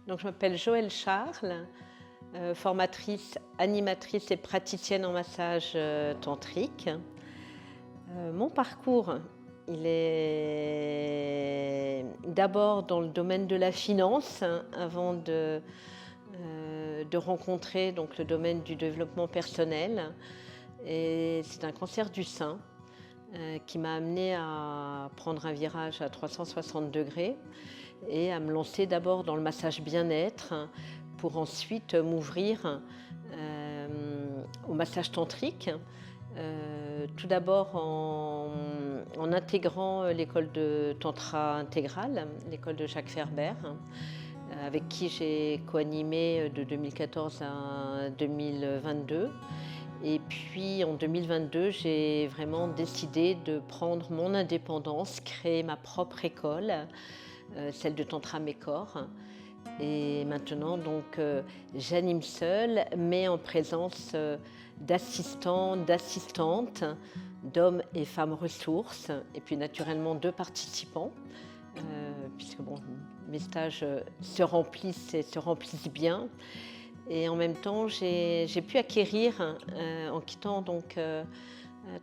Donc, je m'appelle Joëlle Charles, formatrice, animatrice et praticienne en massage tantrique. Mon parcours, il est d'abord dans le domaine de la finance, avant de rencontrer donc, le domaine du développement personnel. Et c'est un cancer du sein qui m'a amenée à prendre un virage à 360 degrés et à me lancer d'abord dans le massage bien-être pour ensuite m'ouvrir au massage tantrique. Tout d'abord en intégrant l'école de Tantra Intégral, l'école de Jacques Ferber, avec qui j'ai co-animé de 2014 à 2022. Et puis en 2022, j'ai vraiment décidé de prendre mon indépendance, créer ma propre école, celle de Tantra Mécor. Et maintenant, donc, j'anime seule, mais en présence d'assistants, d'assistantes, d'hommes et femmes ressources, et puis naturellement de participants, puisque bon, mes stages se remplissent et se remplissent bien. Et en même temps, j'ai pu acquérir, en quittant donc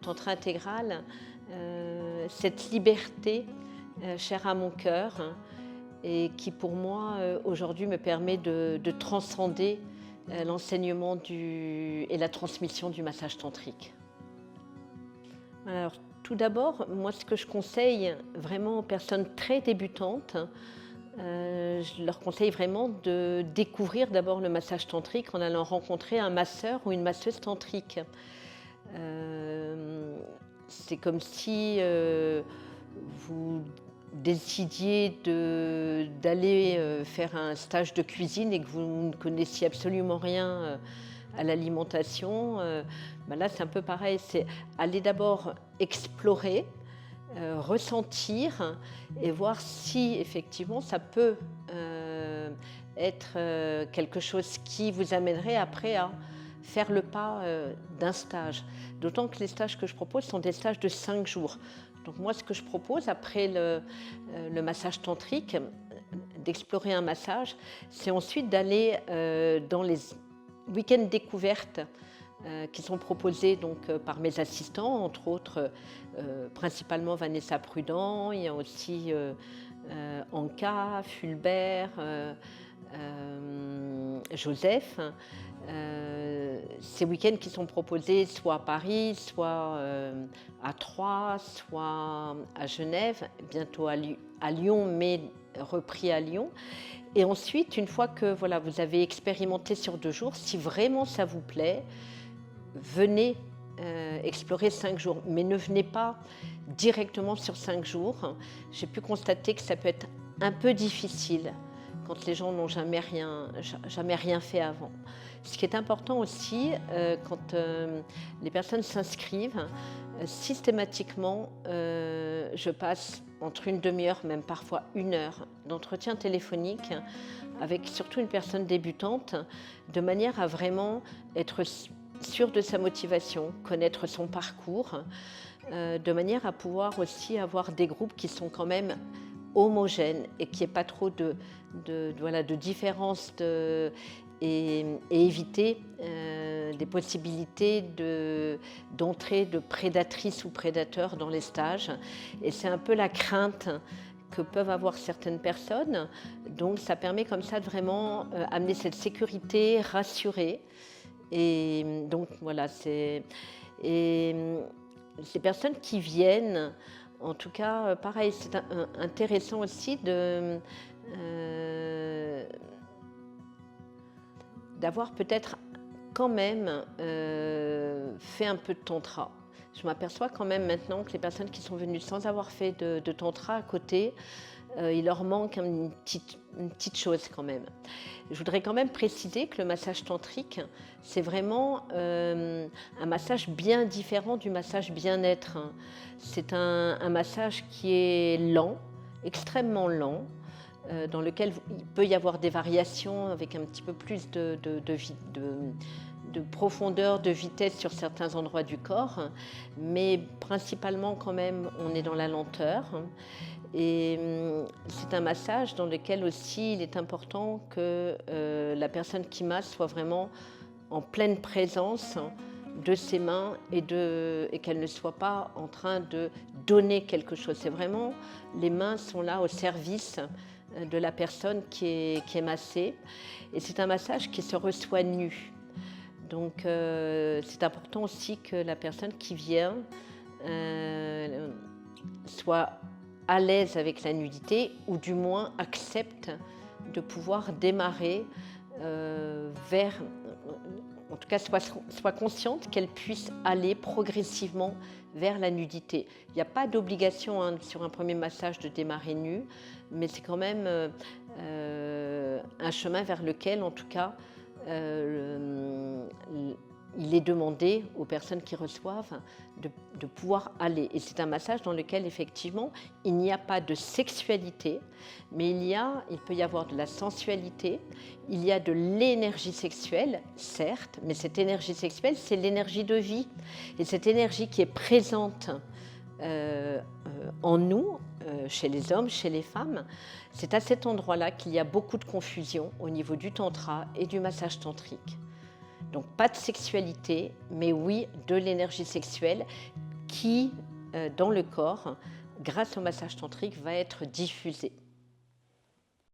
Tantra Intégral, cette liberté chère à mon cœur et qui pour moi aujourd'hui me permet de transcender l'enseignement et la transmission du massage tantrique. Alors tout d'abord, moi ce que je conseille vraiment aux personnes très débutantes, je leur conseille vraiment de découvrir d'abord le massage tantrique en allant rencontrer un masseur ou une masseuse tantrique. C'est comme si vous décidiez d'aller faire un stage de cuisine et que vous ne connaissiez absolument rien à l'alimentation. Là, c'est un peu pareil, c'est aller d'abord explorer, ressentir et voir si effectivement ça peut être quelque chose qui vous amènerait après à faire le pas d'un stage. D'autant que les stages que je propose sont des stages de 5 jours. Donc moi, ce que je propose après le massage tantrique, d'explorer un massage, c'est ensuite d'aller dans les week-ends découvertes qui sont proposés donc, par mes assistants, entre autres principalement Vanessa Prudent, il y a aussi Anka, Fulbert, Joseph. Ces week-ends qui sont proposés soit à Paris, soit à Troyes, soit à Genève, bientôt à Lyon, mais repris à Lyon. Et ensuite, une fois que voilà, vous avez expérimenté sur 2 jours, si vraiment ça vous plaît, venez explorer 5 jours, mais ne venez pas directement sur 5 jours. J'ai pu constater que ça peut être un peu difficile quand les gens n'ont jamais rien fait avant. Ce qui est important aussi, quand les personnes s'inscrivent, systématiquement, je passe entre une demi-heure, même parfois 1 heure, d'entretien téléphonique avec surtout une personne débutante, de manière à vraiment être sûr de sa motivation, connaître son parcours, de manière à pouvoir aussi avoir des groupes qui sont quand même homogènes et qu'il n'y ait pas trop de différences et éviter des possibilités d'entrée de prédatrices ou prédateurs dans les stages. Et c'est un peu la crainte que peuvent avoir certaines personnes. Donc ça permet comme ça de vraiment amener cette sécurité, rassurer. Et donc voilà, ces personnes qui viennent, en tout cas, pareil, c'est intéressant aussi d'avoir peut-être quand même fait un peu de tantra. Je m'aperçois quand même maintenant que les personnes qui sont venues sans avoir fait de tantra à côté, il leur manque une petite chose quand même. Je voudrais quand même préciser que le massage tantrique, c'est vraiment un massage bien différent du massage bien-être. C'est un massage qui est lent, extrêmement lent, dans lequel il peut y avoir des variations avec un petit peu plus de profondeur, de vitesse sur certains endroits du corps, mais principalement quand même on est dans la lenteur. Et c'est un massage dans lequel aussi il est important que la personne qui masse soit vraiment en pleine présence de ses mains et qu'elle ne soit pas en train de donner quelque chose. C'est vraiment, les mains sont là au service de la personne qui est massée. Et c'est un massage qui se reçoit nu. Donc c'est important aussi que la personne qui vient soit à l'aise avec la nudité ou du moins accepte de pouvoir démarrer vers, en tout cas soit consciente qu'elle puisse aller progressivement vers la nudité. Il n'y a pas d'obligation sur un premier massage de démarrer nu, mais c'est quand même un chemin vers lequel, en tout cas, il est demandé aux personnes qui reçoivent de pouvoir aller. Et c'est un massage dans lequel, effectivement, il n'y a pas de sexualité, mais il peut y avoir de la sensualité, il y a de l'énergie sexuelle, certes, mais cette énergie sexuelle, c'est l'énergie de vie. Et cette énergie qui est présente en nous, chez les hommes, chez les femmes, c'est à cet endroit-là qu'il y a beaucoup de confusion au niveau du tantra et du massage tantrique. Donc pas de sexualité, mais oui de l'énergie sexuelle qui, dans le corps, grâce au massage tantrique, va être diffusée.